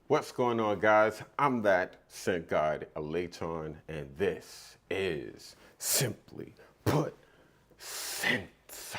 What's going on, guys? I'm that scent guide, Elaton, and this is Simply Put Scents.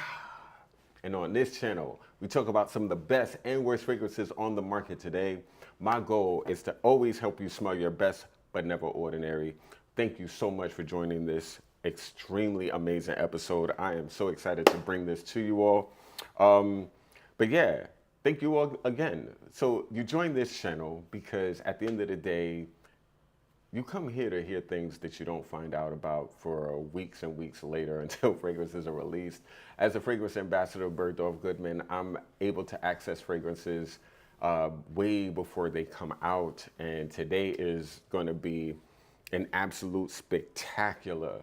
And on this channel, we talk about some of the best and worst fragrances on the market today. My goal is to always help you smell your best, but never ordinary. Thank you so much for joining this extremely amazing episode. I am so excited to bring this to you all. But yeah, thank you all again. So you joined this channel because at the end of the day, you come here to hear things that you don't find out about for weeks and weeks later until fragrances are released. As a fragrance ambassador of Bergdorf Goodman, I'm able to access fragrances way before they come out. And today is going to be an absolute spectacular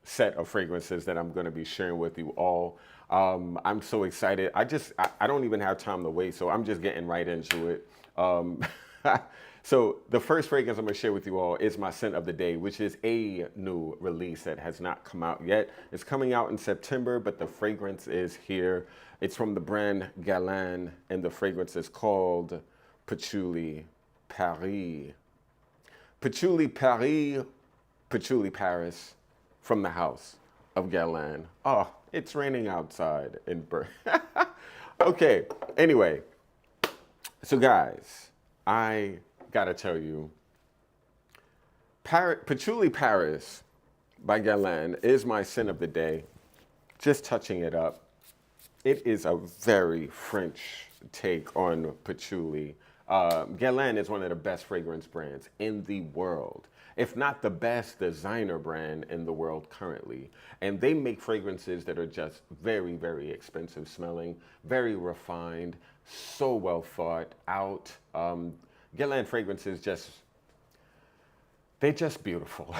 set of fragrances that I'm going to be sharing with you all. I'm so excited. I don't even have time to wait, so I'm just getting right into it. Um, so the first fragrance I'm going to share with you all is my scent of the day, which is a new release that has not come out yet. It's coming out in September, but the fragrance is here. It's from the brand Guerlain, and the fragrance is called Patchouli Paris. Patchouli Paris, Patchouli Paris, from the house of Guerlain. Oh, it's raining outside in Berlin. Okay, anyway. So guys, I gotta tell you, Patchouli Paris by Guerlain is my scent of the day. Just touching it up. It is a very French take on patchouli. Guerlain is one of the best fragrance brands in the world, if not the best designer brand in the world currently. And they make fragrances that are just very, very expensive smelling, very refined, so well thought out. Guerlain fragrances they're just beautiful.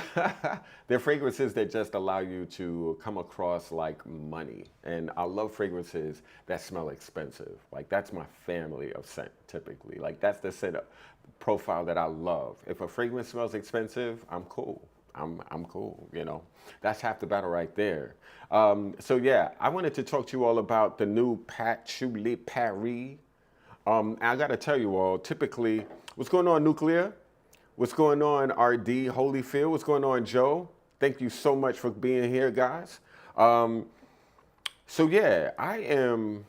They're fragrances that just allow you to come across like money. And I love fragrances that smell expensive. Like that's my family of scent typically. Like that's the scent profile that I love. If a fragrance smells expensive, I'm cool. I'm cool, you know. That's half the battle right there. So yeah, I wanted to talk to you all about the new Patchouli Paris. I gotta tell you all, typically, what's going on, Nuclear? What's going on, RD Holyfield? What's going on, Joe? Thank you so much for being here, guys. So yeah, I am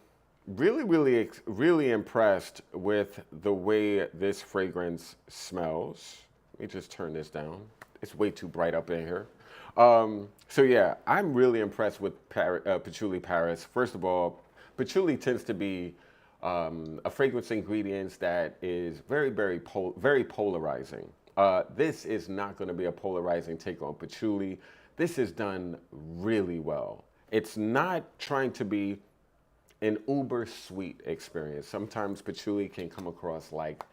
really impressed with the way this fragrance smells. Let me just turn this down. It's way too bright up in here. So yeah, I'm really impressed with Patchouli Paris. First of all, patchouli tends to be a fragrance ingredient that is very polarizing. This is not going to be a polarizing take on patchouli. This is done really well. It's not trying to be an uber sweet experience. Sometimes patchouli can come across like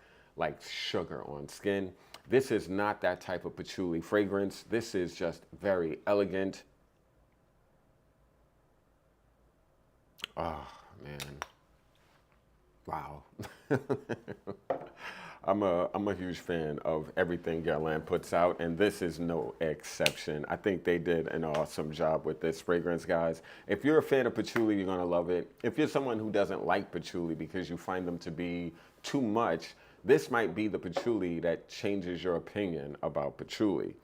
sugar on skin. This is not that type of patchouli fragrance. This is just very elegant. Oh, man. Wow. I'm a huge fan of everything Guerlain puts out, and this is no exception. I think they did an awesome job with this fragrance, guys. If you're a fan of patchouli, you're gonna love it. If you're someone who doesn't like patchouli because you find them to be too much, this might be the patchouli that changes your opinion about patchouli.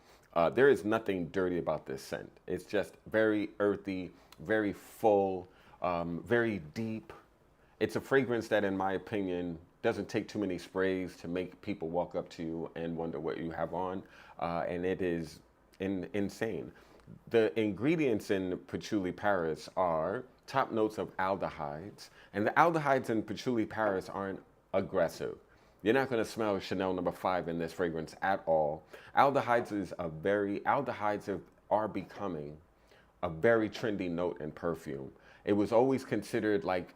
There is nothing dirty about this scent. It's just very earthy, very full, very deep. It's a fragrance that, in my opinion, doesn't take too many sprays to make people walk up to you and wonder what you have on, and it is insane. The ingredients in Patchouli Paris are top notes of aldehydes, and the aldehydes in Patchouli Paris aren't aggressive. You're not going to smell Chanel No. 5 in this fragrance at all. Aldehydes are becoming a very trendy note in perfume. It was always considered like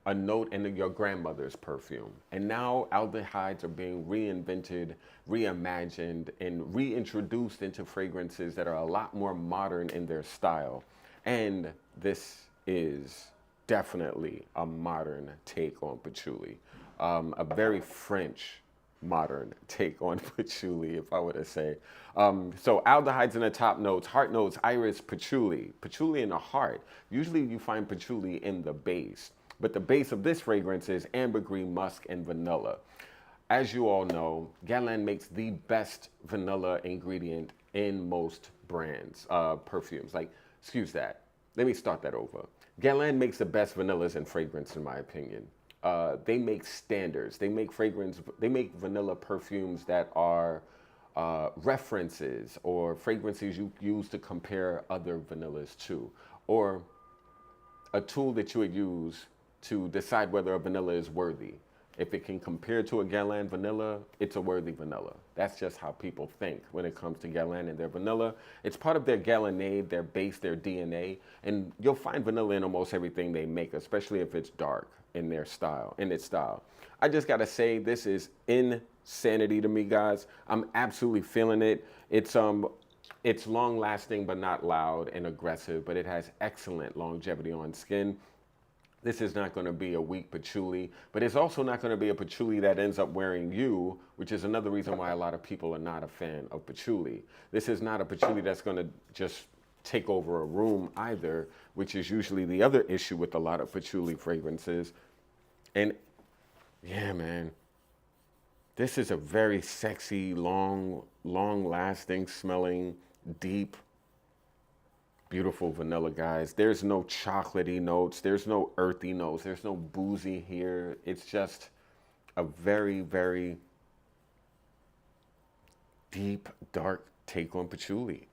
a note in your grandmother's perfume. And now aldehydes are being reinvented, reimagined, and reintroduced into fragrances that are a lot more modern in their style. And this is definitely a modern take on patchouli. A very French modern take on patchouli, if I were to say. So aldehydes in the top notes, heart notes, iris, patchouli. Patchouli in the heart. Usually you find patchouli in the base. But the base of this fragrance is ambergris, musk, and vanilla. As you all know, Guerlain makes the best vanilla ingredient in most brands, perfumes. Like, excuse that. Let me start that over. Guerlain makes the best vanillas in fragrance, in my opinion. They make standards. They make vanilla perfumes that are references or fragrances you use to compare other vanillas to, or a tool that you would use to decide whether a vanilla is worthy. If it can compare to a Guerlain vanilla, it's a worthy vanilla. That's just how people think when it comes to Guerlain and their vanilla. It's part of their Guerlainade, their base, their DNA, and you'll find vanilla in almost everything they make, especially if it's dark in its style. I just gotta say, this is insanity to me, guys. I'm absolutely feeling it. It's It's long lasting but not loud and aggressive, but it has excellent longevity on skin. This is not going to be a weak patchouli, but it's also not going to be a patchouli that ends up wearing you, which is another reason why a lot of people are not a fan of patchouli. This is not a patchouli that's going to just take over a room either, which is usually the other issue with a lot of patchouli fragrances. And yeah, man, this is a very sexy, long-lasting smelling, deep, beautiful vanilla, guys. There's no chocolatey notes. There's no earthy notes. There's no boozy here. It's just a very, very deep, dark take on patchouli.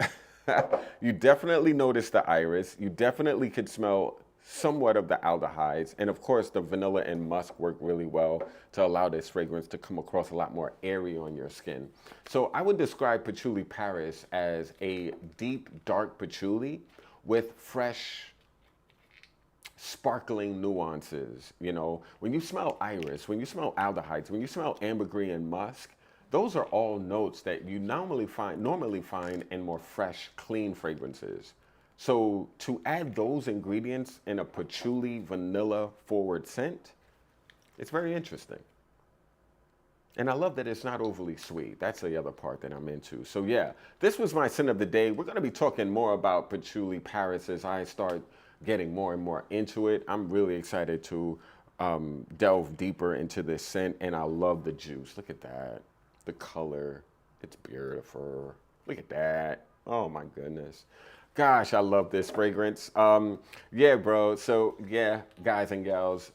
You definitely notice the iris. You definitely could smell somewhat of the aldehydes. And of course, the vanilla and musk work really well to allow this fragrance to come across a lot more airy on your skin. So I would describe Patchouli Paris as a deep, dark patchouli with fresh, sparkling nuances. You know, when you smell iris, when you smell aldehydes, when you smell ambergris and musk, those are all notes that you normally find in more fresh, clean fragrances. So to add those ingredients in a patchouli vanilla forward scent, it's very interesting. And I love that it's not overly sweet. That's the other part that I'm into. So yeah, this was my scent of the day. We're going to be talking more about Patchouli Paris as I start getting more and more into it. I'm really excited to delve deeper into this scent, and I love the juice. Look at that. The color, it's beautiful. Look at that. Oh my goodness. Gosh, I love this fragrance. Yeah, bro. So yeah, guys and gals,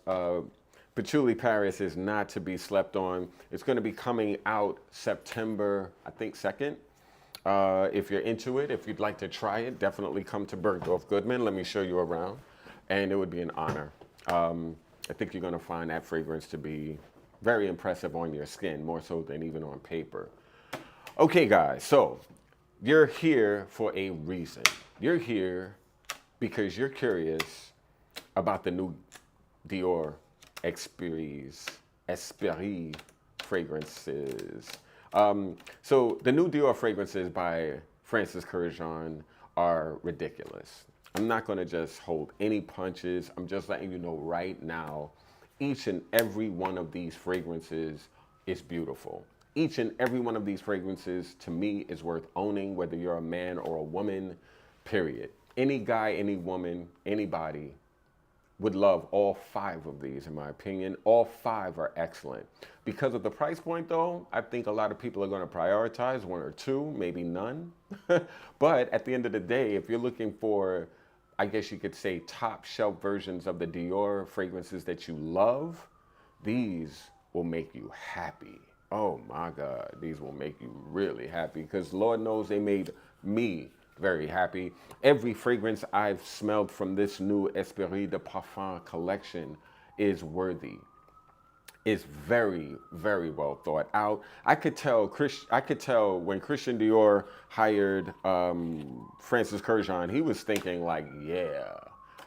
Patchouli Paris is not to be slept on. It's going to be coming out September, I think, 2nd. If you're into it, if you'd like to try it, definitely come to Bergdorf Goodman. Let me show you around, and it would be an honor. I think you're going to find that fragrance to be very impressive on your skin, more so than even on paper. Okay, guys, so you're here for a reason. You're here because you're curious about the new Dior Esprit fragrances. So the new Dior fragrances by Francis Kurkdjian are ridiculous. I'm not going to just hold any punches. I'm just letting you know right now, each and every one of these fragrances is beautiful. Each and every one of these fragrances, to me, is worth owning, whether you're a man or a woman, period. Any guy, any woman, anybody would love all 5 of these, in my opinion. All 5 are excellent. Because of the price point, though, I think a lot of people are going to prioritize 1 or 2, maybe none. But at the end of the day, if you're looking for, I guess you could say, top shelf versions of the Dior fragrances that you love, these will make you happy. Oh my God, these will make you really happy, because Lord knows they made me very happy. Every fragrance I've smelled from this new Espirit de Parfum collection is worthy. It's very, very well thought out. I could tell when Christian Dior hired Francis Kurkdjian, he was thinking like, yeah,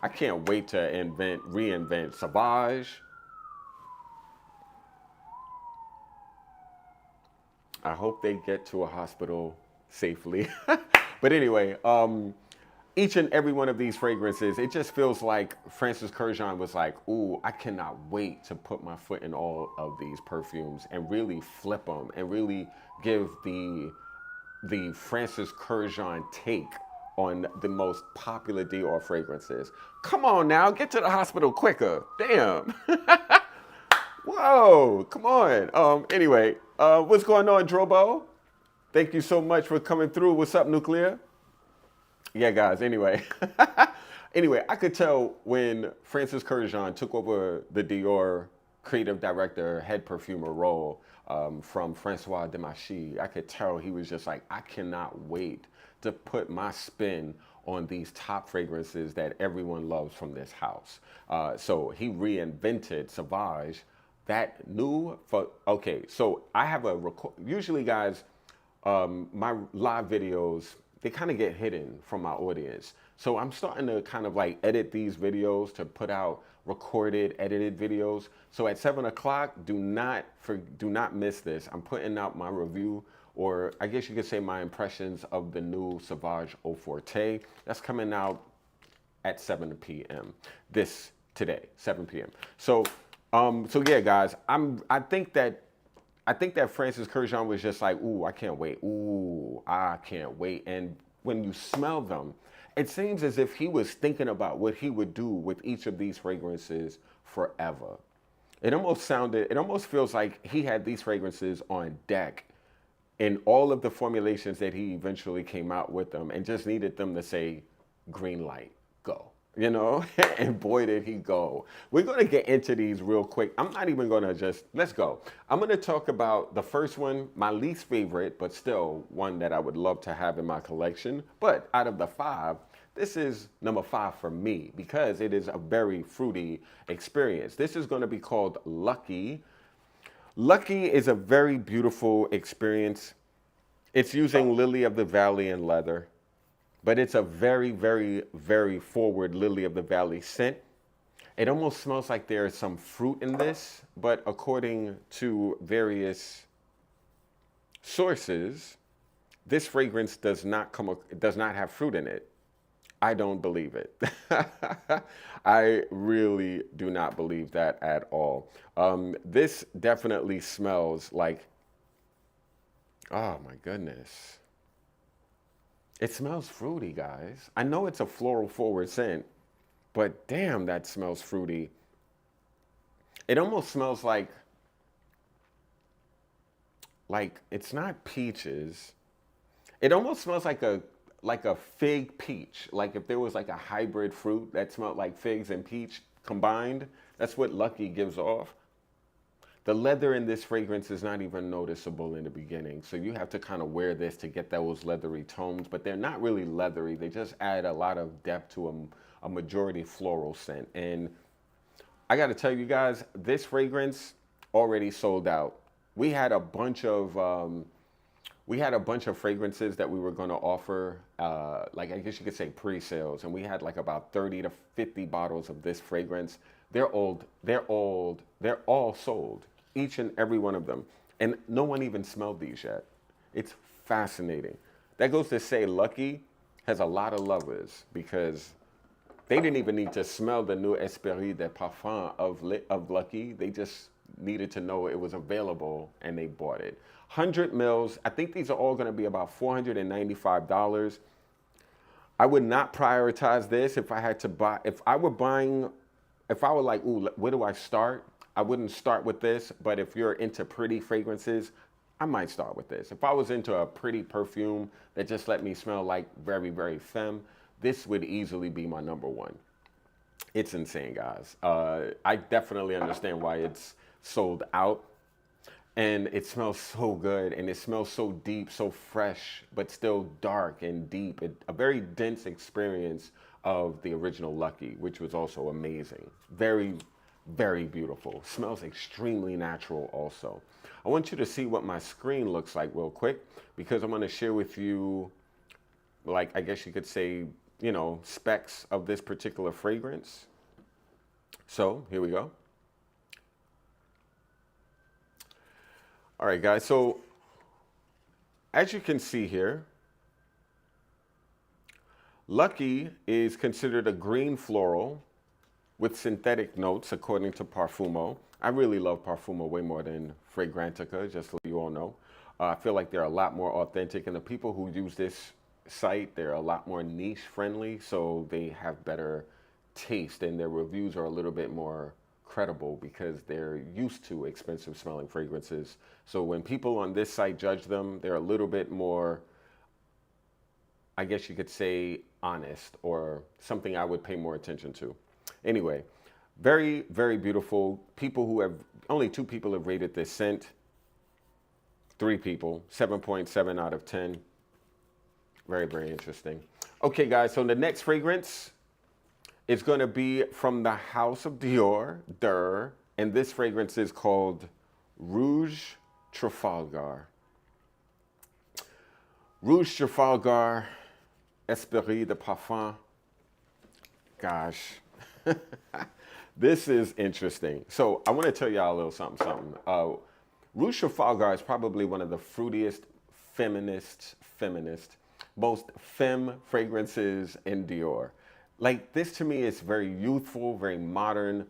I can't wait to reinvent Sauvage. I hope they get to a hospital safely. But anyway, each and every one of these fragrances, it just feels like Francis Kurkdjian was like, ooh, I cannot wait to put my foot in all of these perfumes and really flip them and really give the Francis Kurkdjian take on the most popular Dior fragrances. Come on now, get to the hospital quicker. Damn. Whoa, come on. Anyway, what's going on, Drobo? Thank you so much for coming through. What's up, Nuclear? Yeah, guys, anyway. Anyway, I could tell when Francis Kurkdjian took over the Dior creative director, head perfumer role from Francois Demachy, I could tell he was just like, I cannot wait to put my spin on these top fragrances that everyone loves from this house. So he reinvented Sauvage. That new, okay, so I have usually guys, my live videos, they kind of get hidden from my audience. So I'm starting to kind of like edit these videos to put out recorded, edited videos. So at 7 o'clock, do not miss this. I'm putting out my review or I guess you could say my impressions of the new Sauvage Eau Forte. That's coming out at 7 p.m. today, 7 p.m. So yeah, guys, I think that Francis Kurkdjian was just like, ooh, I can't wait. Ooh, I can't wait. And when you smell them, it seems as if he was thinking about what he would do with each of these fragrances forever. It almost feels like he had these fragrances on deck in all of the formulations that he eventually came out with them and just needed them to say, green light, go. You know, and boy, did he go. We're going to get into these real quick. I'm not even going to let's go. I'm going to talk about the first one, my least favorite, but still one that I would love to have in my collection. But out of the 5, this is number 5 for me because it is a very fruity experience. This is going to be called Lucky. Lucky is a very beautiful experience. It's using Lily of the Valley and leather. But it's a very, very, very forward Lily of the Valley scent. It almost smells like there is some fruit in this, but according to various sources, this fragrance does not have fruit in it. I don't believe it. I really do not believe that at all. This definitely smells like, oh my goodness. It smells fruity, guys. I know it's a floral forward scent, but damn, that smells fruity. It almost smells like it's not peaches. It almost smells like a fig peach. Like if there was like a hybrid fruit that smelled like figs and peach combined, that's what Lucky gives off. The leather in this fragrance is not even noticeable in the beginning, so you have to kind of wear this to get those leathery tones, but they're not really leathery. They just add a lot of depth to a majority floral scent. And I got to tell you guys, this fragrance already sold out. We had a bunch of fragrances that we were going to offer, like I guess you could say pre-sales, and we had like about 30 to 50 bottles of this fragrance. They're all sold, each and every one of them. And no one even smelled these yet. It's fascinating. That goes to say Lucky has a lot of lovers because they didn't even need to smell the new Espirits de Parfum of Lucky. They just needed to know it was available and they bought it. 100 mils. I think these are all going to be about $495. I would not prioritize this if I had to buy, if I were like, ooh, where do I start? I wouldn't start with this, but if you're into pretty fragrances, I might start with this. If I was into a pretty perfume that just let me smell like very, very femme, this would easily be my number 1. It's insane, guys. I definitely understand why it's sold out. And it smells so good, and it smells so deep, so fresh, but still dark and deep. A very dense experience of the original Lucky, which was also amazing. Very, very beautiful. Smells extremely natural also. I want you to see what my screen looks like real quick, because I'm going to share with you, like, I guess you could say, you know, specs of this particular fragrance. So here we go. All right, guys, so as you can see here, Lucky is considered a green floral with synthetic notes, according to Parfumo. I really love Parfumo way more than Fragrantica, just so you all know. I feel like they're a lot more authentic, and the people who use this site, they're a lot more niche friendly, so they have better taste, and their reviews are a little bit more credible because they're used to expensive smelling fragrances. So when people on this site judge them, they're a little bit more, I guess you could say, honest, or something I would pay more attention to. Anyway, very, very beautiful. Only 2 people have rated this scent. 3 people, 7.7 out of 10. Very, very interesting. Okay, guys, so the next fragrance is going to be from the House of Dior, and this fragrance is called Rouge Trafalgar. Rouge Trafalgar, Espirits de Parfum. Gosh, this is interesting. So I want to tell y'all a little something. Rouge Trafalgar is probably one of the fruitiest most femme fragrances in Dior. Like this to me is very youthful, very modern,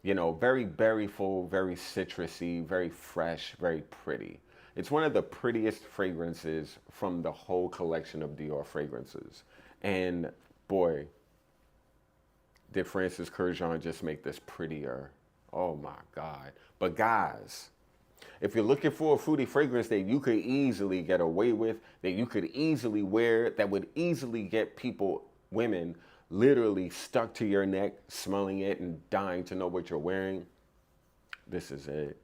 you know, very berryful, very citrusy, very fresh, very pretty. It's one of the prettiest fragrances from the whole collection of Dior fragrances. And boy, did Francis Kurkdjian just make this prettier. Oh my God. But guys, if you're looking for a fruity fragrance that you could easily get away with, that you could easily wear, that would easily get people, women, literally stuck to your neck, smelling it and dying to know what you're wearing, this is it.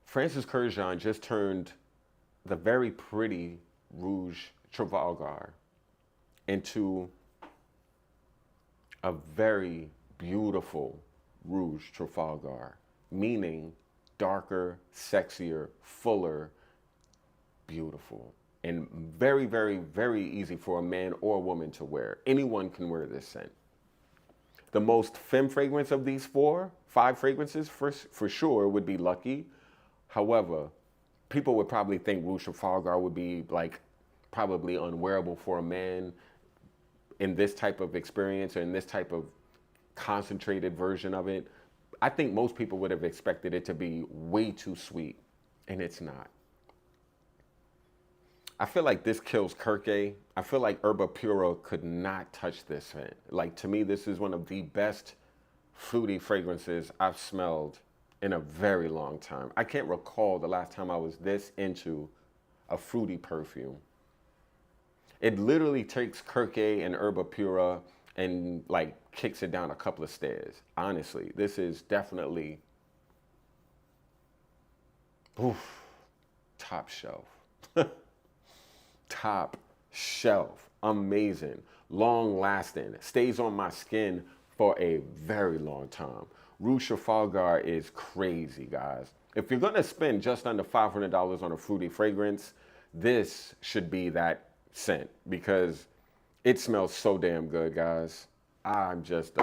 Francis Kurkdjian just turned the very pretty Rouge Trafalgar into a very beautiful Rouge Trafalgar, meaning darker, sexier, fuller, beautiful, and very, very, very easy for a man or a woman to wear. Anyone can wear this scent. The most femme fragrance of these five fragrances for sure would be Lucky. However, people would probably think Rouge Trafalgar would be like probably unwearable for a man in this type of experience or in this type of concentrated version of it. I think most people would have expected it to be way too sweet, and it's not. I feel like this kills Kirke. I feel like Herba Pura could not touch this scent. Like, to me, this is one of the best fruity fragrances I've smelled in a very long time. I can't recall the last time I was this into a fruity perfume. It literally takes Kirke and Herba Pura and like kicks it down a couple of stairs. Honestly, this is definitely top shelf. Top shelf. Amazing. Long lasting. Stays on my skin for a very long time. Rouge Trafalgar is crazy, guys. If you're gonna spend just under $500 on a fruity fragrance, this should be that scent because it smells so damn good, guys. I'm just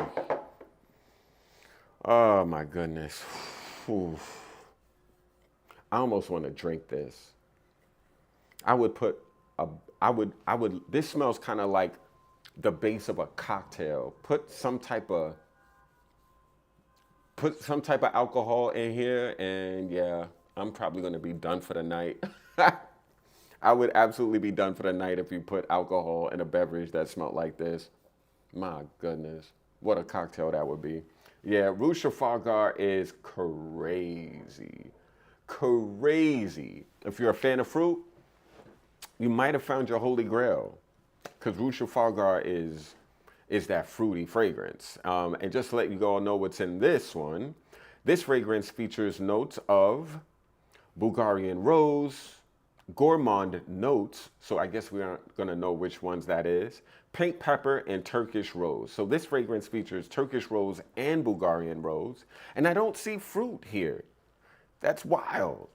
oh my goodness. I almost want to drink this. This smells kind of like the base of a cocktail. Put some type of alcohol in here and yeah, I'm probably going to be done for the night. I would absolutely be done for the night if you put alcohol in a beverage that smelled like this. My goodness, what a cocktail that would be. Yeah, Rouge Trafalgar is crazy. Crazy. If you're a fan of fruit, you might have found your holy grail because Rouge Trafalgar is that fruity fragrance. And just to let you all know what's in this one, this fragrance features notes of Bulgarian rose, gourmand notes, so I guess we aren't going to know which ones that is, pink pepper, and Turkish rose. So this fragrance features Turkish rose and Bulgarian rose, and I don't see fruit here. That's wild.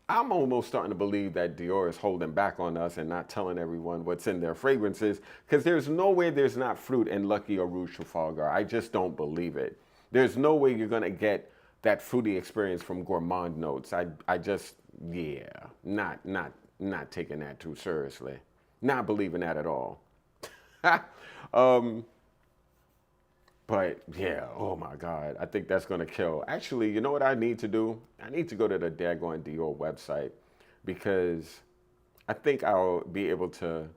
I'm almost starting to believe that Dior is holding back on us and not telling everyone what's in their fragrances because there's no way there's not fruit in Lucky or Rouge Trafalgar. I just don't believe it. There's no way you're going to get that fruity experience from gourmand notes. I just, yeah, not taking that too seriously. Not believing that at all. But yeah, oh my God, I think that's gonna kill. Actually, you know what I need to do? I need to go to the daggone Dior website because I think I'll be able to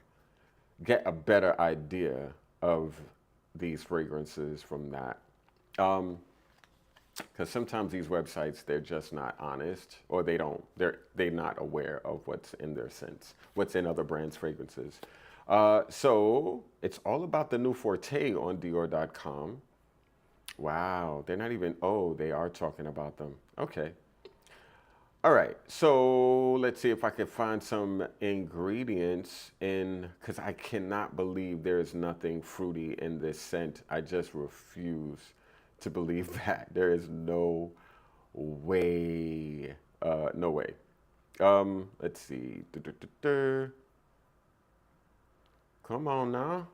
get a better idea of these fragrances from that. Because sometimes these websites, they're just not honest or they're not aware of what's in their scents, what's in other brands' fragrances. So it's all about the new Forte on Dior.com. Wow, they're not even, oh, they are talking about them. Okay. All right, so let's see if I can find some ingredients because I cannot believe there's nothing fruity in this scent. I just refuse to believe that. There is no way, no way. Let's see. Come on now.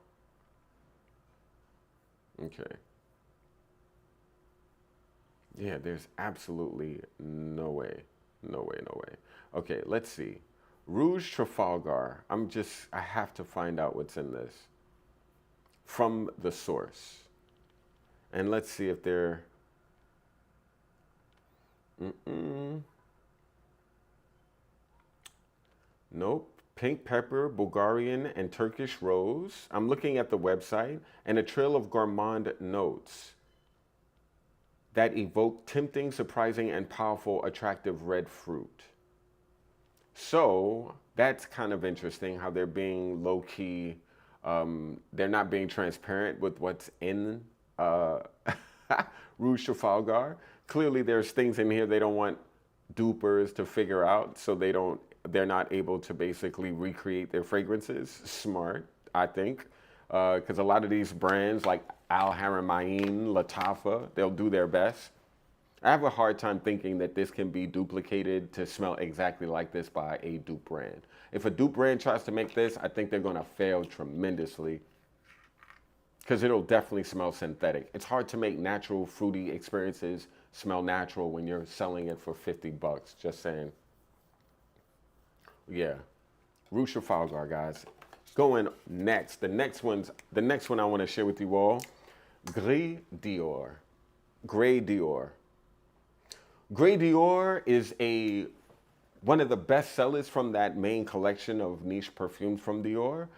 Okay. Yeah, there's absolutely no way. No way, no way. Okay, let's see. Rouge Trafalgar. I have to find out what's in this from the source. And let's see if they're, nope. Pink pepper, Bulgarian, and Turkish rose. I'm looking at the website, and a trail of gourmand notes that evoke tempting, surprising, and powerful, attractive red fruit. So that's kind of interesting how they're being low key. They're not being transparent with what's in Rouge Trafalgar. Clearly, there's things in here they don't want dupers to figure out, so they're not able to basically recreate their fragrances. Smart, I think, because a lot of these brands like Al Haramain, Latafa, they'll do their best. I have a hard time thinking that this can be duplicated to smell exactly like this by a dupe brand. If a dupe brand tries to make this, I think they're going to fail tremendously because it'll definitely smell synthetic. It's hard to make natural fruity experiences smell natural when you're selling it for 50 bucks. Just saying. Yeah. Rouge Trafalgar, guys. Going next. The next one I want to share with you all. Gris Dior. Gris Dior. Gris Dior is one of the best sellers from that main collection of niche perfumes from Dior.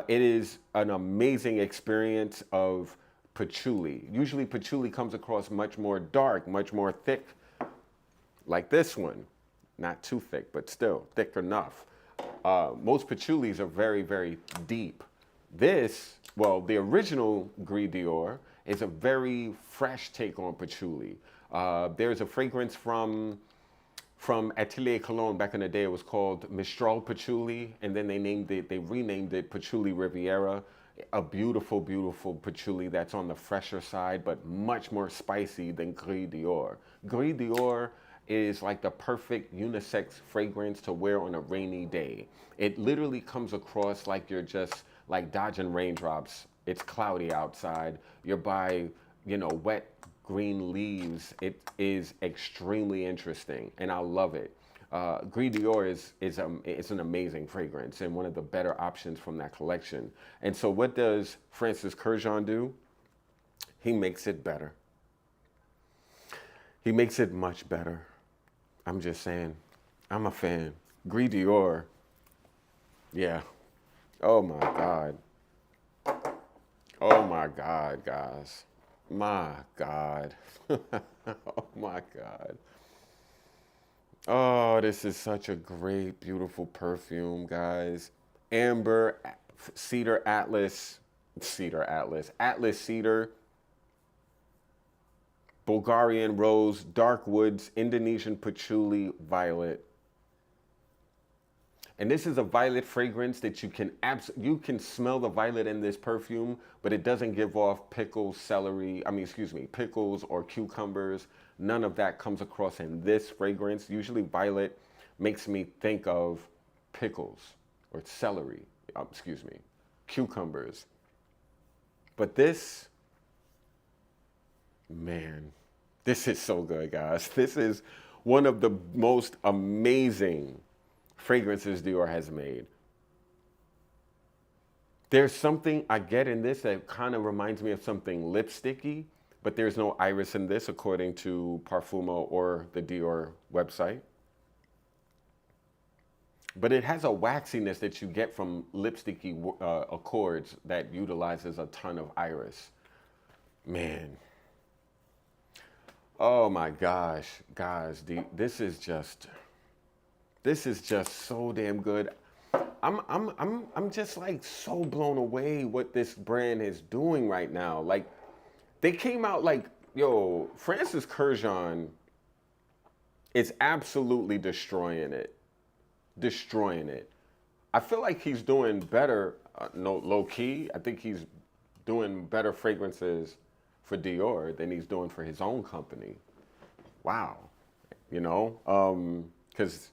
It is an amazing experience of patchouli. Usually patchouli comes across much more dark, much more thick, like this one. Not too thick, but still thick enough. Most patchoulis are very, very deep. The original Gris Dior is a very fresh take on patchouli. There's a fragrance from Atelier Cologne back in the day. It was called Mistral Patchouli, and then they renamed it Patchouli Riviera. A beautiful, beautiful patchouli that's on the fresher side, but much more spicy than Gris Dior. Gris Dior is like the perfect unisex fragrance to wear on a rainy day. It literally comes across like you're just like dodging raindrops. It's cloudy outside. You're by, wet green leaves. It is extremely interesting, and I love it. Gris Dior is an amazing fragrance and one of the better options from that collection. And so what does Francis Kurkdjian do? He makes it better. He makes it much better. I'm just saying. I'm a fan. Gris Dior. Yeah. Oh my God. Oh my God, guys. My God. Oh my God. Oh, this is such a great, beautiful perfume, guys. Amber, Cedar Atlas, Atlas Cedar, Bulgarian Rose, Dark Woods, Indonesian Patchouli, Violet. And this is a violet fragrance that you can smell the violet in this perfume, but it doesn't give off pickles, pickles or cucumbers. None of that comes across in this fragrance. Usually violet makes me think of pickles or celery, cucumbers. But this is so good, guys. This is one of the most amazing fragrances Dior has made. There's something I get in this that kind of reminds me of something lipsticky, but there's no iris in this according to Parfumo or the Dior website. But it has a waxiness that you get from lipsticky accords that utilizes a ton of iris. Man. Oh my gosh, guys, this is just so damn good. I'm just like so blown away what this brand is doing right now. Like they came out like, Francis Kurkdjian is absolutely destroying it. I feel like he's doing better, low key. I think he's doing better fragrances for Dior than he's doing for his own company. Wow. Because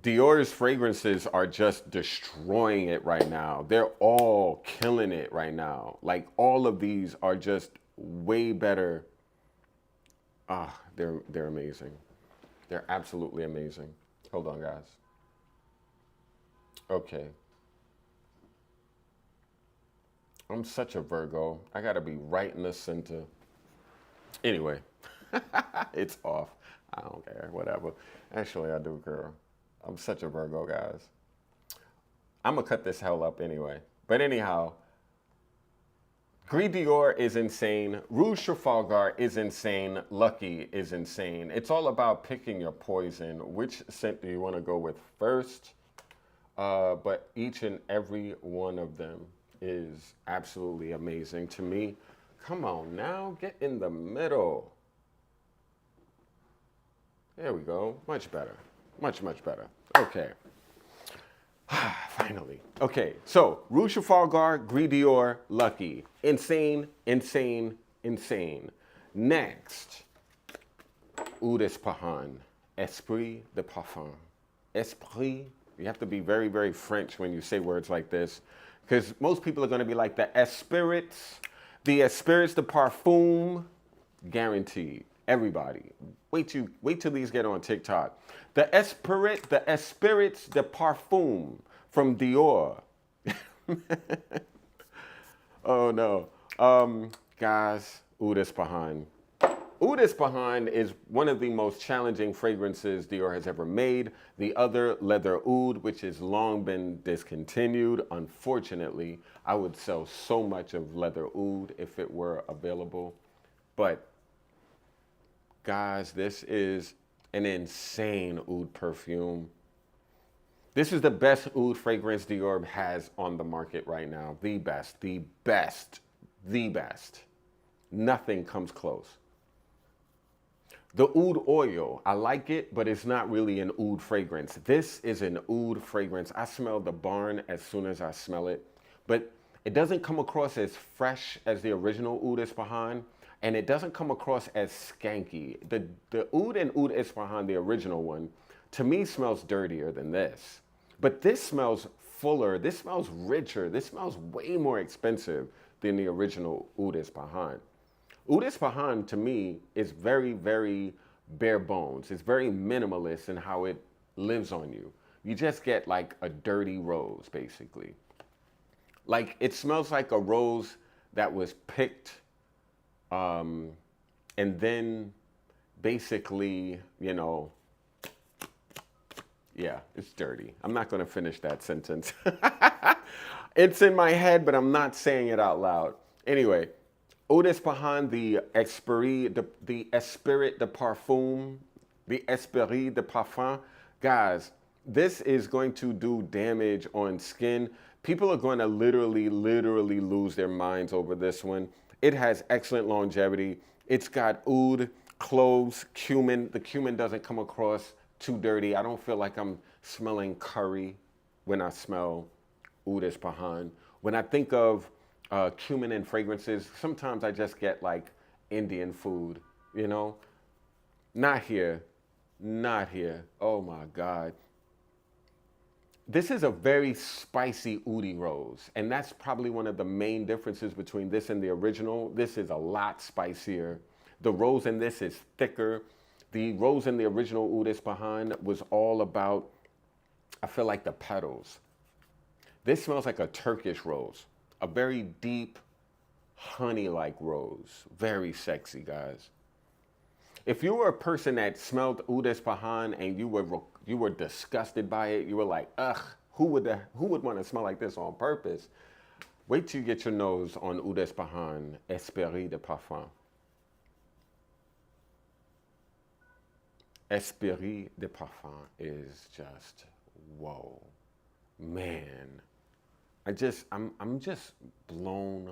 Dior's fragrances are just destroying it right now. They're all killing it right now. Like all of these are just way better. They're amazing. They're absolutely amazing. Hold on, guys. Okay. I'm such a Virgo. I gotta be right in the center. Anyway, it's off. I don't care, whatever. Actually, I do, girl. I'm such a Virgo, guys. I'm gonna cut this hell up anyway. But anyhow, Gris Dior is insane. Rouge Trafalgar is insane. Lucky is insane. It's all about picking your poison. Which scent do you want to go with first? But each and every one of them is absolutely amazing to me. Come on now, get in the middle. There we go. Much better. Much, much better. Okay. Finally. Okay, so Rouge Trafalgar, Gris Dior, Lucky. Insane, insane, insane. Next, Oud Ispahan, Esprit de Parfum. Esprit, you have to be very, very French when you say words like this, because most people are going to be like the Espirits de Parfum, guaranteed. Everybody. Wait till these get on TikTok. The Espirits de Parfum from Dior. Oh no. Guys, Oud Ispahan. Oud Ispahan is one of the most challenging fragrances Dior has ever made. The other, Leather Oud, which has long been discontinued. Unfortunately, I would sell so much of Leather Oud if it were available. But guys, this is an insane oud perfume. This is the best oud fragrance Dior has on the market right now. The best, the best, the best. Nothing comes close. The oud oil, I like it, but it's not really an oud fragrance. This is an oud fragrance. I smell the barn as soon as I smell it, but it doesn't come across as fresh as the original Oud Ispahan. And it doesn't come across as skanky. The Oud and Oud Ispahan, the original one, to me smells dirtier than this. But this smells fuller, this smells richer, this smells way more expensive than the original Oud Ispahan. Oud Ispahan, to me, is very, very bare bones. It's very minimalist in how it lives on you. You just get like a dirty rose, basically. Like, it smells like a rose that was picked and then basically, you know, yeah, it's dirty. I'm not going to finish that sentence. It's in my head, but I'm not saying it out loud. Anyway, Oud Ispahan, the Espirit de Parfum, the Esprit de Parfum. Guys, this is going to do damage on skin. People are going to literally lose their minds over this one. It has excellent longevity. It's got oud, cloves, cumin. The cumin doesn't come across too dirty. I don't feel like I'm smelling curry when I smell Oud Ispahan. When I think of cumin and fragrances, sometimes I just get like Indian food, you know? Not here. Not here. Oh my God. This is a very spicy oudy rose, and that's probably one of the main differences between this and the original. This is a lot spicier. The rose in this is thicker. The rose in the original Oud Ispahan was all about, I feel like, the petals. This smells like a Turkish rose, a very deep, honey-like rose. Very sexy, guys. If you were a person that smelled Oud Ispahan and you were disgusted by it, you were like, ugh, who would want to smell like this on purpose? Wait till you get your nose on Oud Ispahan, Esprit de Parfum. Esprit de Parfum is just, whoa, man. I'm just blown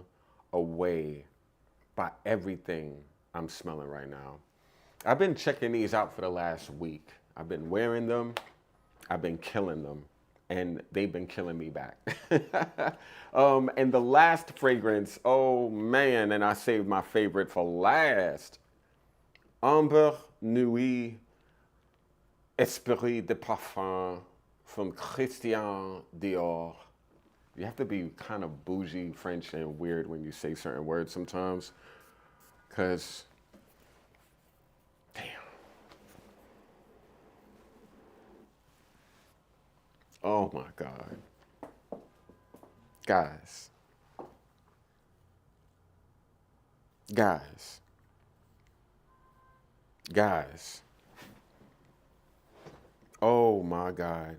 away by everything I'm smelling right now. I've been checking these out for the last week. I've been wearing them, I've been killing them, and they've been killing me back. And the last fragrance, oh man, and I saved my favorite for last. Ambre Nuit, Esprit de Parfum from Christian Dior. You have to be kind of bougie, French, and weird when you say certain words sometimes, because Oh my God. Guys. Guys. Guys. Oh my God.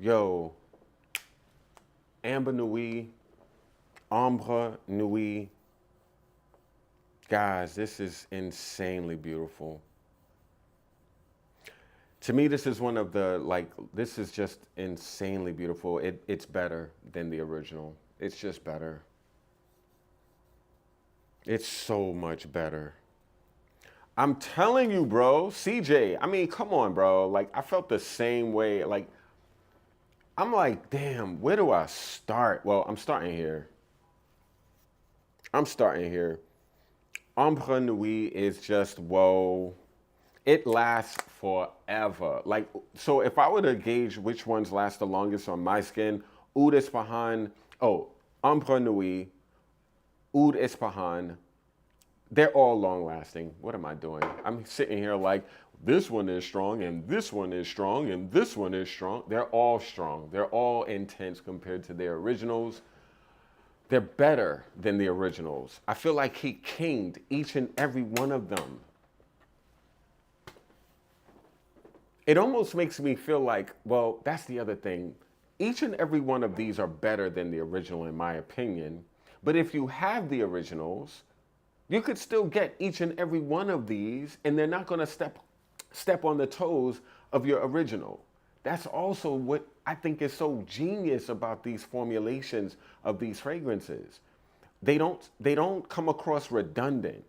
Yo. Ambre Nuit. Ambre Nuit. Guys, this is insanely beautiful. To me, this is one of the, like, this is just insanely beautiful. It's better than the original. It's just better. It's so much better. I'm telling you, bro, CJ, I mean, come on, bro. Like, I felt the same way. Like, I'm like, damn, where do I start? Well, I'm starting here. I'm starting here. Ambre Nuit is just, whoa. It lasts forever. Like, so if I were to gauge which ones last the longest on my skin, Oud Ispahan, oh, Ambre Nuit, Oud Ispahan, they're all long lasting. What am I doing? I'm sitting here like, this one is strong, and this one is strong, and this one is strong. They're all strong. They're all intense compared to their originals. They're better than the originals. I feel like he kinged each and every one of them. It almost makes me feel like, well, that's the other thing. Each and every one of these are better than the original, in my opinion. But if you have the originals, you could still get each and every one of these, and they're not going to step on the toes of your original. That's also what I think is so genius about these formulations of these fragrances. They don't come across redundant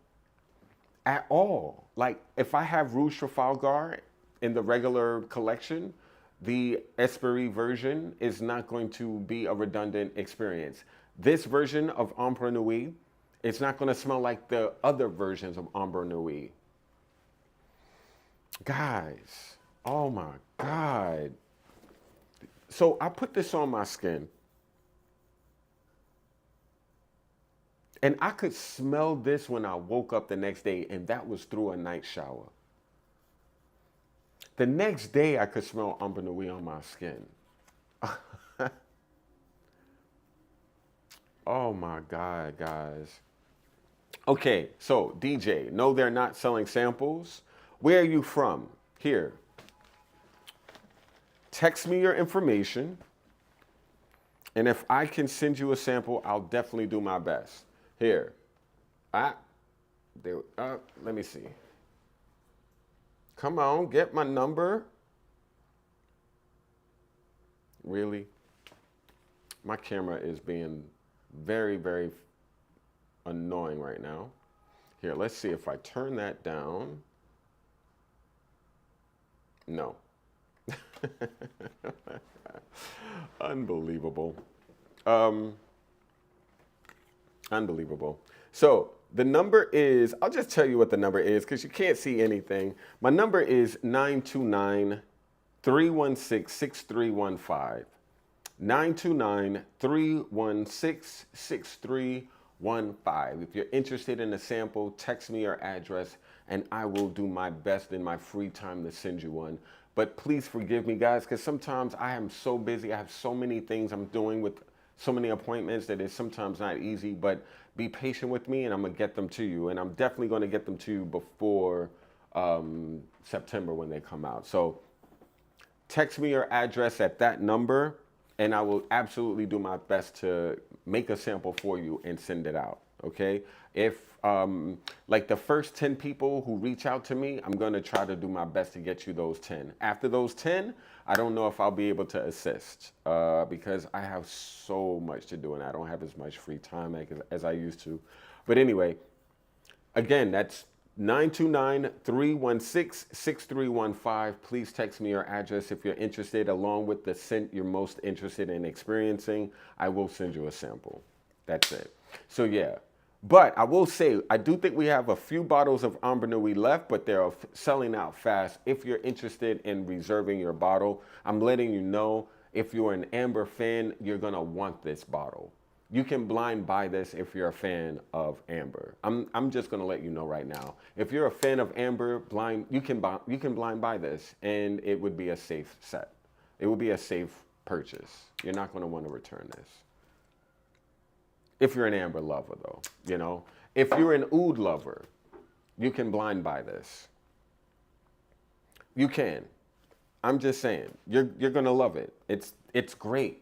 at all. Like, if I have Rouge Trafalgar in the regular collection, the Espirits version is not going to be a redundant experience. This version of Ambre Nuit, it's not going to smell like the other versions of Ambre Nuit. Guys, oh my God. So I put this on my skin, and I could smell this when I woke up the next day, and that was through a night shower. The next day, I could smell Ambre Nuit on my skin. Oh my God, guys. Okay, so DJ, no, they're not selling samples. Where are you from? Here. Text me your information, and if I can send you a sample, I'll definitely do my best. Here. Let me see. Come on, get my number. Really? My camera is being very, very annoying right now. Here, let's see if I turn that down. No. Unbelievable. Unbelievable. So the number is, I'll just tell you what the number is because you can't see anything. My number is 929-316-6315. 929-316-6315. If you're interested in a sample, text me your address and I will do my best in my free time to send you one. But please forgive me, guys, because sometimes I am so busy. I have so many things I'm doing with so many appointments that it's sometimes not easy, but be patient with me and I'm going to get them to you. And I'm definitely going to get them to you before September when they come out. So text me your address at that number and I will absolutely do my best to make a sample for you and send it out, okay? If, like the first 10 people who reach out to me, I'm gonna try to do my best to get you those 10. After those 10, I don't know if I'll be able to assist because I have so much to do and I don't have as much free time as I used to. But anyway, again, that's 929-316-6315. Please text me your address if you're interested, along with the scent you're most interested in experiencing. I will send you a sample. That's it. So yeah, but I will say, I do think we have a few bottles of Ambre Nuit left, but they're selling out fast. If you're interested in reserving your bottle, I'm letting you know, if you're an Amber fan, you're gonna want this bottle. You can blind buy this if you're a fan of Amber. I'm just gonna let you know right now. If you're a fan of Amber, you can blind buy this, and it would be a safe set. It would be a safe purchase. You're not going to want to return this. If you're an amber lover, though, you know. If you're an oud lover, you can blind buy this. You can. I'm just saying, you're going to love it. It's great.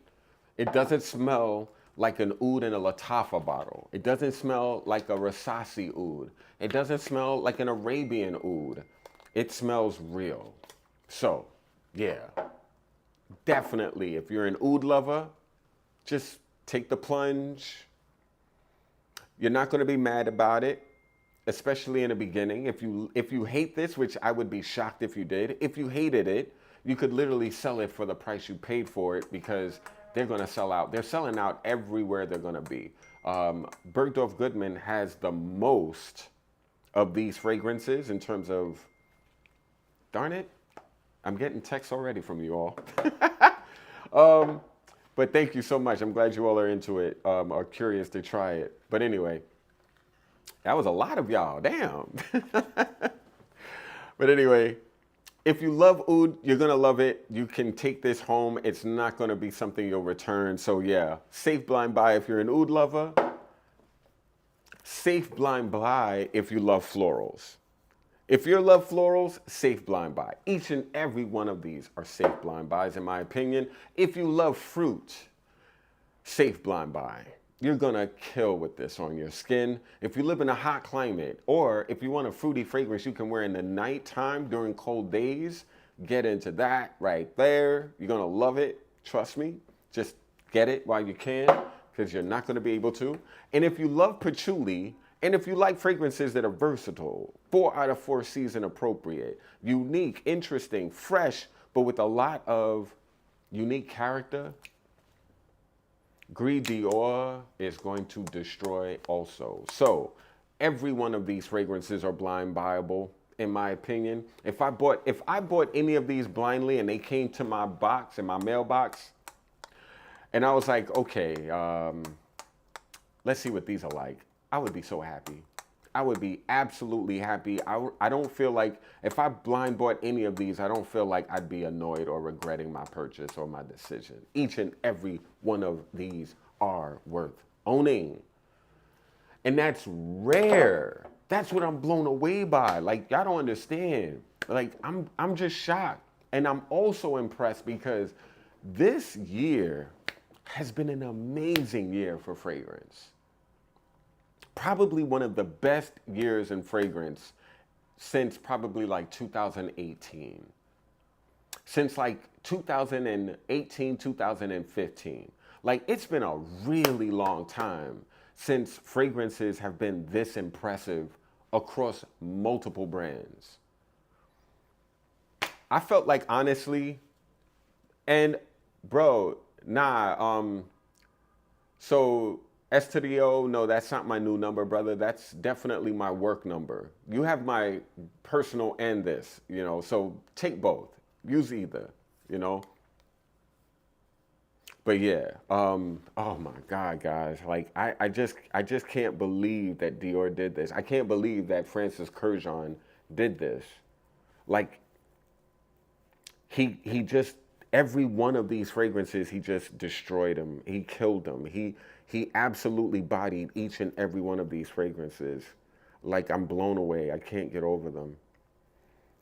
It doesn't smell like an oud in a Latafa bottle. It doesn't smell like a Rasasi oud. It doesn't smell like an Arabian oud. It smells real. So, yeah, definitely, if you're an oud lover, just take the plunge. You're not going to be mad about it, especially in the beginning. If you hate this, which I would be shocked if you did, if you hated it, you could literally sell it for the price you paid for it because they're going to sell out. They're selling out everywhere they're going to be. Bergdorf Goodman has the most of these fragrances in terms of, darn it, I'm getting texts already from you all. But thank you so much. I'm glad you all are into it, are curious to try it. But anyway, that was a lot of y'all, damn. But anyway, if you love oud, you're going to love it. You can take this home. It's not going to be something you'll return. So yeah, safe blind buy if you're an oud lover. Safe blind buy if you love florals. If you love florals, safe blind buy. Each and every one of these are safe blind buys, in my opinion. If you love fruit, safe blind buy. You're going to kill with this on your skin. If you live in a hot climate, or if you want a fruity fragrance you can wear in the nighttime during cold days, get into that right there. You're going to love it. Trust me. Just get it while you can, because you're not going to be able to. And if you love patchouli, and if you like fragrances that are versatile, 4 out of 4 season appropriate, unique, interesting, fresh, but with a lot of unique character, Gris Dior is going to destroy also. So every one of these fragrances are blind buyable, in my opinion. If I bought any of these blindly and they came to my box, in my mailbox, and I was like, okay, let's see what these are like, I would be so happy. I would be absolutely happy. I don't feel like, if I blind bought any of these, I don't feel like I'd be annoyed or regretting my purchase or my decision. Each and every one of these are worth owning. And that's rare. That's what I'm blown away by. Like, y'all don't understand. Like, I'm just shocked. And I'm also impressed because this year has been an amazing year for fragrance. Probably one of the best years in fragrance since probably like 2018. Since like 2018, 2015. Like, it's been a really long time since fragrances have been this impressive across multiple brands. I felt like, honestly, and bro, so Espirit, no, that's not my new number, brother. That's definitely my work number. You have my personal and this, you know, so take both. Use either, you know. But yeah, oh my God, guys. Like, I just can't believe that Dior did this. I can't believe that Francis Kurkdjian did this. Like, he just, every one of these fragrances, he just destroyed them. He killed them. He absolutely bodied each and every one of these fragrances. Like, I'm blown away. I can't get over them.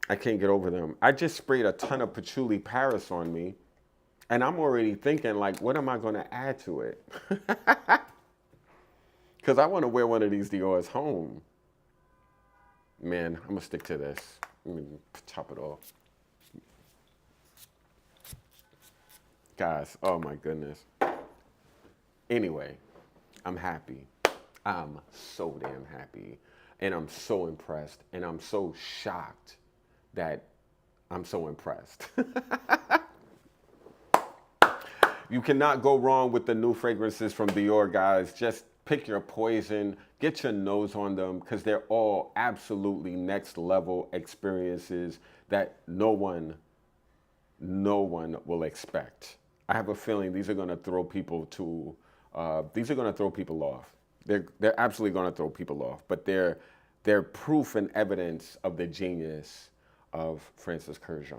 I can't get over them. I just sprayed a ton of Patchouli Paris on me, and I'm already thinking, like, what am I going to add to it? Because I want to wear one of these Dior's home. Man, I'm going to stick to this. Let me chop it off. Guys, oh my goodness. Anyway, I'm happy. I'm so damn happy. And I'm so impressed. And I'm so shocked that I'm so impressed. You cannot go wrong with the new fragrances from Dior, guys. Just pick your poison. Get your nose on them, because they're all absolutely next level experiences that no one will expect. I have a feeling these are going to throw people off. They're absolutely going to throw people off, but they're proof and evidence of the genius of Francis Kurkdjian.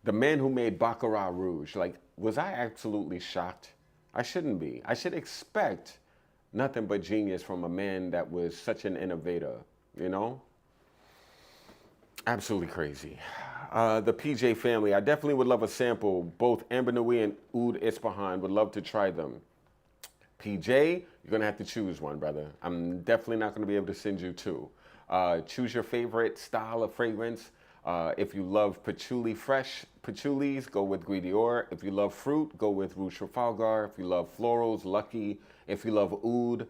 the man who made Baccarat Rouge. Like, was I absolutely shocked? I shouldn't be. I should expect nothing but genius from a man that was such an innovator, you know? Absolutely crazy. The PJ family, I definitely would love a sample. Both Ambre Nuit and Oud Ispahan, would love to try them. PJ, you're gonna have to choose one, brother. I'm definitely not gonna be able to send you two. Choose your favorite style of fragrance. If you love patchouli, fresh patchoulis, go with Gris Dior. If you love fruit, go with Rouge Trafalgar. If you love florals, Lucky. If you love oud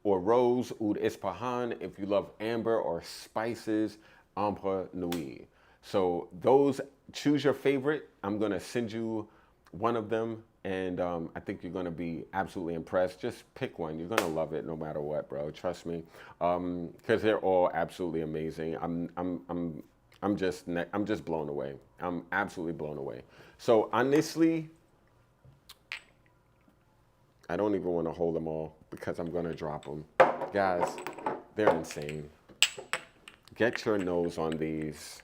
or rose, Oud Ispahan. If you love amber or spices, Ambre Nuit. So those, choose your favorite. I'm gonna send you one of them, and I think you're gonna be absolutely impressed. Just pick one. You're gonna love it no matter what, bro. Trust me, because they're all absolutely amazing. I'm just blown away. I'm absolutely blown away. So honestly, I don't even want to hold them all because I'm gonna drop them, guys. They're insane. Get your nose on these.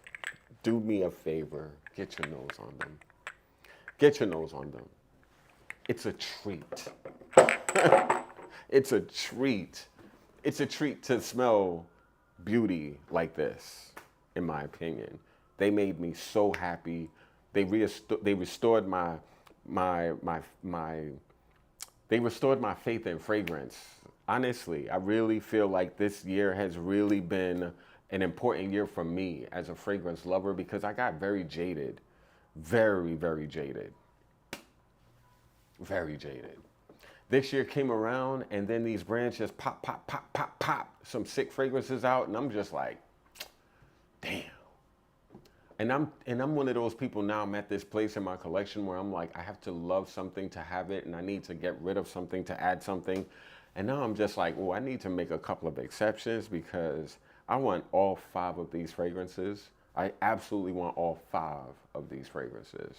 Do me a favor. Get your nose on them. Get your nose on them. It's a treat. It's a treat. It's a treat to smell beauty like this, in my opinion. They made me so happy. They restored my faith in fragrance. Honestly, I really feel like this year has really been an important year for me as a fragrance lover because I got very jaded. Very, very jaded. Very jaded. This year came around and then these brands just pop, pop, pop, pop, pop some sick fragrances out, and I'm just like, damn. And I'm one of those people now. I'm at this place in my collection where I'm like, I have to love something to have it, and I need to get rid of something to add something. And now I'm just like, oh, I need to make a couple of exceptions because I want all 5 of these fragrances. I absolutely want all 5 of these fragrances.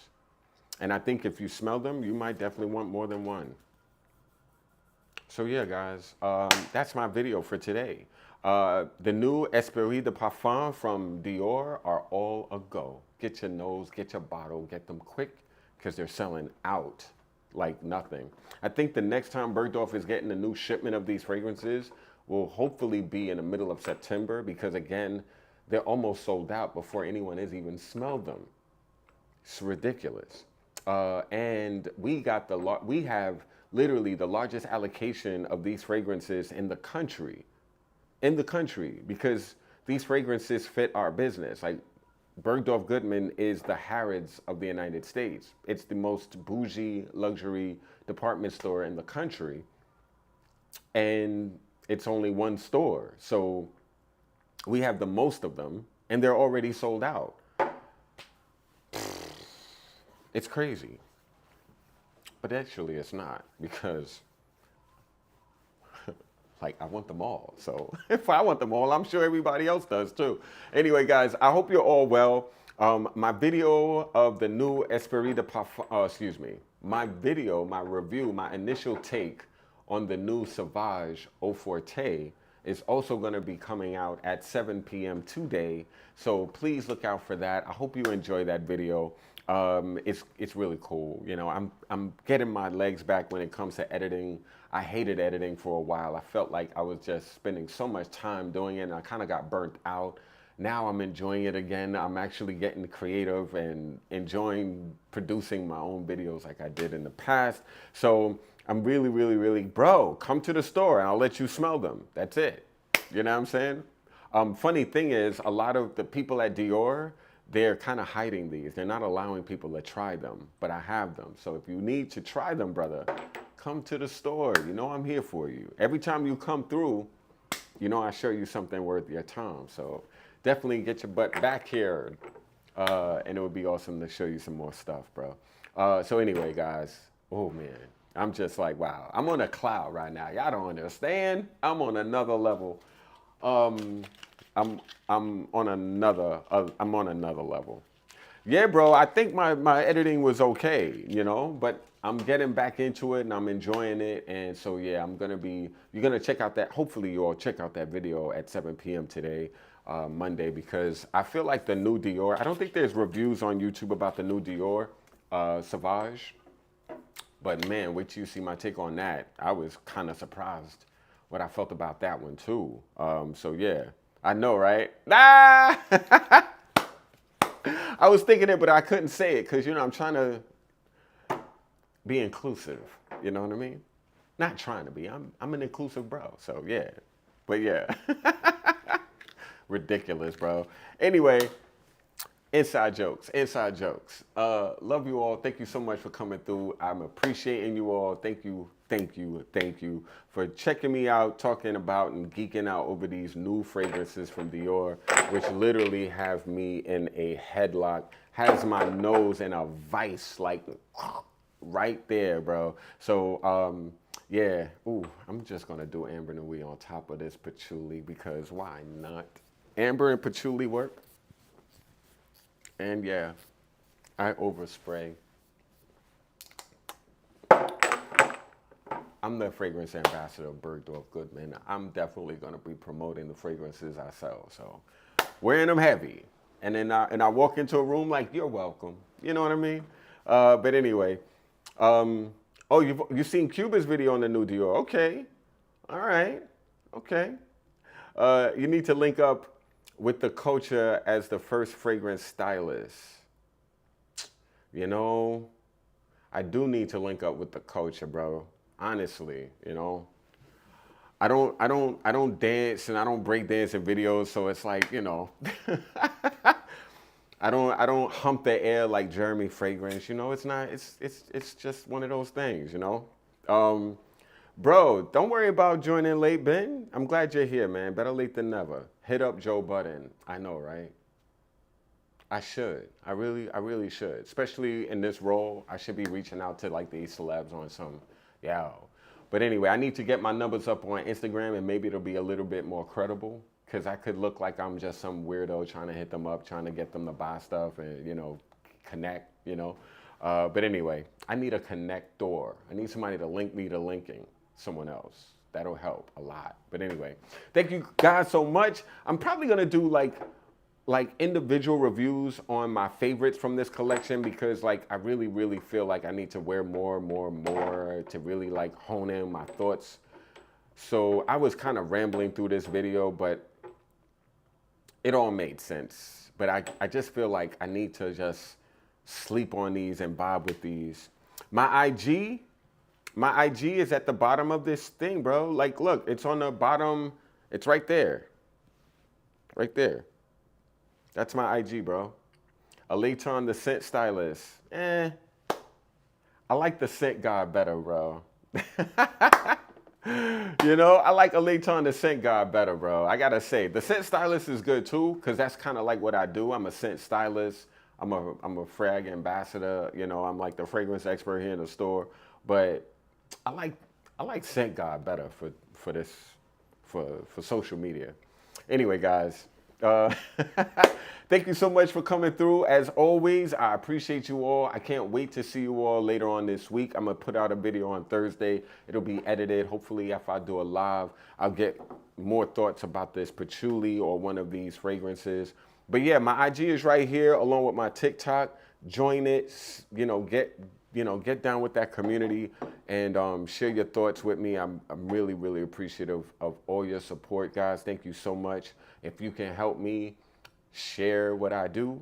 And I think if you smell them, you might definitely want more than one. So yeah, guys, that's my video for today. The new Espirits de Parfum from Dior are all a go. Get your nose, get your bottle, get them quick because they're selling out like nothing. I think the next time Bergdorf is getting a new shipment of these fragrances will hopefully be in the middle of September because again, they're almost sold out before anyone has even smelled them. It's ridiculous. And we have literally the largest allocation of these fragrances in the country. Because these fragrances fit our business. Like Bergdorf Goodman is the Harrods of the United States. It's the most bougie luxury department store in the country. And it's only one store. So we have the most of them and they're already sold out. It's crazy. But actually it's not because like I want them all. So if I want them all, I'm sure everybody else does too. Anyway, guys, I hope you're all well. My video of the new Esprit de Parfum, my review, my initial take on the new Sauvage Eau Forte is also going to be coming out at 7 p.m. today. So please look out for that. I hope you enjoy that video. It's really cool. You know, I'm getting my legs back when it comes to editing. I hated editing for a while. I felt like I was just spending so much time doing it and I kind of got burnt out. Now I'm enjoying it again. I'm actually getting creative and enjoying producing my own videos like I did in the past. So I'm really, bro, come to the store and I'll let you smell them. That's it. You know what I'm saying? Funny thing is, a lot of the people at Dior, they're kind of hiding these. They're not allowing people to try them, but I have them. So if you need to try them, brother, come to the store. You know I'm here for you. Every time you come through, you know I show you something worth your time. So definitely get your butt back here. And it would be awesome to show you some more stuff, bro. So anyway, guys, oh man, I'm just like, wow. I'm on a cloud right now. Y'all don't understand. I'm on another level. I'm on another level. Yeah, bro, I think my editing was okay, you know, but I'm getting back into it and I'm enjoying it. And so, yeah, you're going to check out that, hopefully you all check out that video at 7 p.m. today. Monday, because I feel like the new Dior, I don't think there's reviews on YouTube about the new Dior Sauvage. But man, wait till you see my take on that. I was kind of surprised what I felt about that one too. So yeah, I know, right? Ah! I was thinking it, but I couldn't say it because, you know, I'm trying to be inclusive. You know what I mean? Not trying to be. I'm an inclusive bro. So yeah. But yeah. Ridiculous, bro. Anyway, inside jokes, inside jokes. Love you all. Thank you so much for coming through. I'm appreciating you all. Thank you, thank you, thank you for checking me out, talking about and geeking out over these new fragrances from Dior, which literally have me in a headlock, has my nose in a vice, like right there, bro. So, yeah, ooh, I'm just gonna do Ambre Nuit on top of this patchouli because why not? Amber and patchouli work. And yeah, I overspray. I'm the fragrance ambassador of Bergdorf Goodman. I'm definitely gonna be promoting the fragrances I sell. So wearing them heavy. And then I walk into a room like, you're welcome. You know what I mean? But anyway, oh, you've seen Cuba's video on the new Dior. Okay, all right, okay. You need to link up with the culture as the first fragrance stylist. You know, I do need to link up with the culture, bro. Honestly, you know. I don't dance and I don't break dance in videos, so it's like, you know, I don't hump the air like Jeremy Fragrance, you know. It's just one of those things, you know. Bro, don't worry about joining late, Ben. I'm glad you're here, man. Better late than never. Hit up Joe Budden. I know, right? I should. I really should. Especially in this role, I should be reaching out to like these celebs on some, yeah. But anyway, I need to get my numbers up on Instagram and maybe it'll be a little bit more credible because I could look like I'm just some weirdo trying to hit them up, trying to get them to buy stuff and, you know, connect, you know. But anyway, I need a connector. I need somebody to link me to linking someone else. That'll help a lot. But anyway, thank you guys so much. I'm probably gonna do like individual reviews on my favorites from this collection because like I really feel like I need to wear more to really like hone in my thoughts. So I was kind of rambling through this video, but it all made sense. But I just feel like I need to just sleep on these and vibe with these. My IG is at the bottom of this thing, bro. Like, look, it's on the bottom. It's right there. Right there. That's my IG, bro. Alayton, the scent stylist. I like the scent god better, bro. You know, I like Alayton, the scent god better, bro. I gotta say, the scent stylist is good too, because that's kind of like what I do. I'm a scent stylist. I'm a frag ambassador. You know, I'm like the fragrance expert here in the store. But I like scent god better for social media. Anyway, guys. Thank you so much for coming through. As always, I appreciate you all. I can't wait to see you all later on this week. I'm going to put out a video on Thursday. It'll be edited. Hopefully, if I do a live, I'll get more thoughts about this patchouli or one of these fragrances. But yeah, my IG is right here along with my TikTok. Join it, get down with that community and share your thoughts with me. I'm really appreciative of all your support, guys. Thank you so much. If you can help me share what I do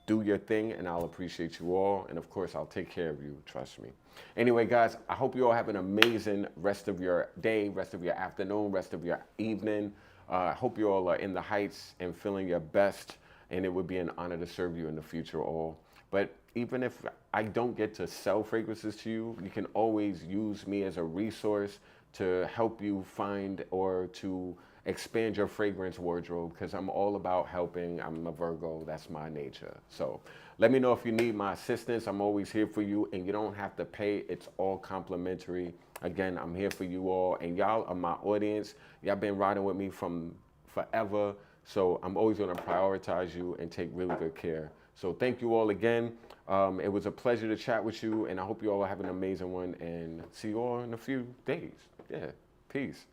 your thing, and I'll appreciate you all. And of course, I'll take care of you, trust me. Anyway, guys, I hope you all have an amazing rest of your day, rest of your afternoon, rest of your evening. I hope you all are in the heights and feeling your best, and it would be an honor to serve you in the future all. But even if I don't get to sell fragrances to you, you can always use me as a resource to help you find or to expand your fragrance wardrobe, because I'm all about helping. I'm a Virgo, that's my nature. So let me know if you need my assistance. I'm always here for you, and you don't have to pay. It's all complimentary. Again, I'm here for you all, and y'all are my audience. Y'all been riding with me from forever, so I'm always gonna prioritize you and take really good care. So thank you all again. It was a pleasure to chat with you, and I hope you all have an amazing one, and see you all in a few days. Yeah, peace.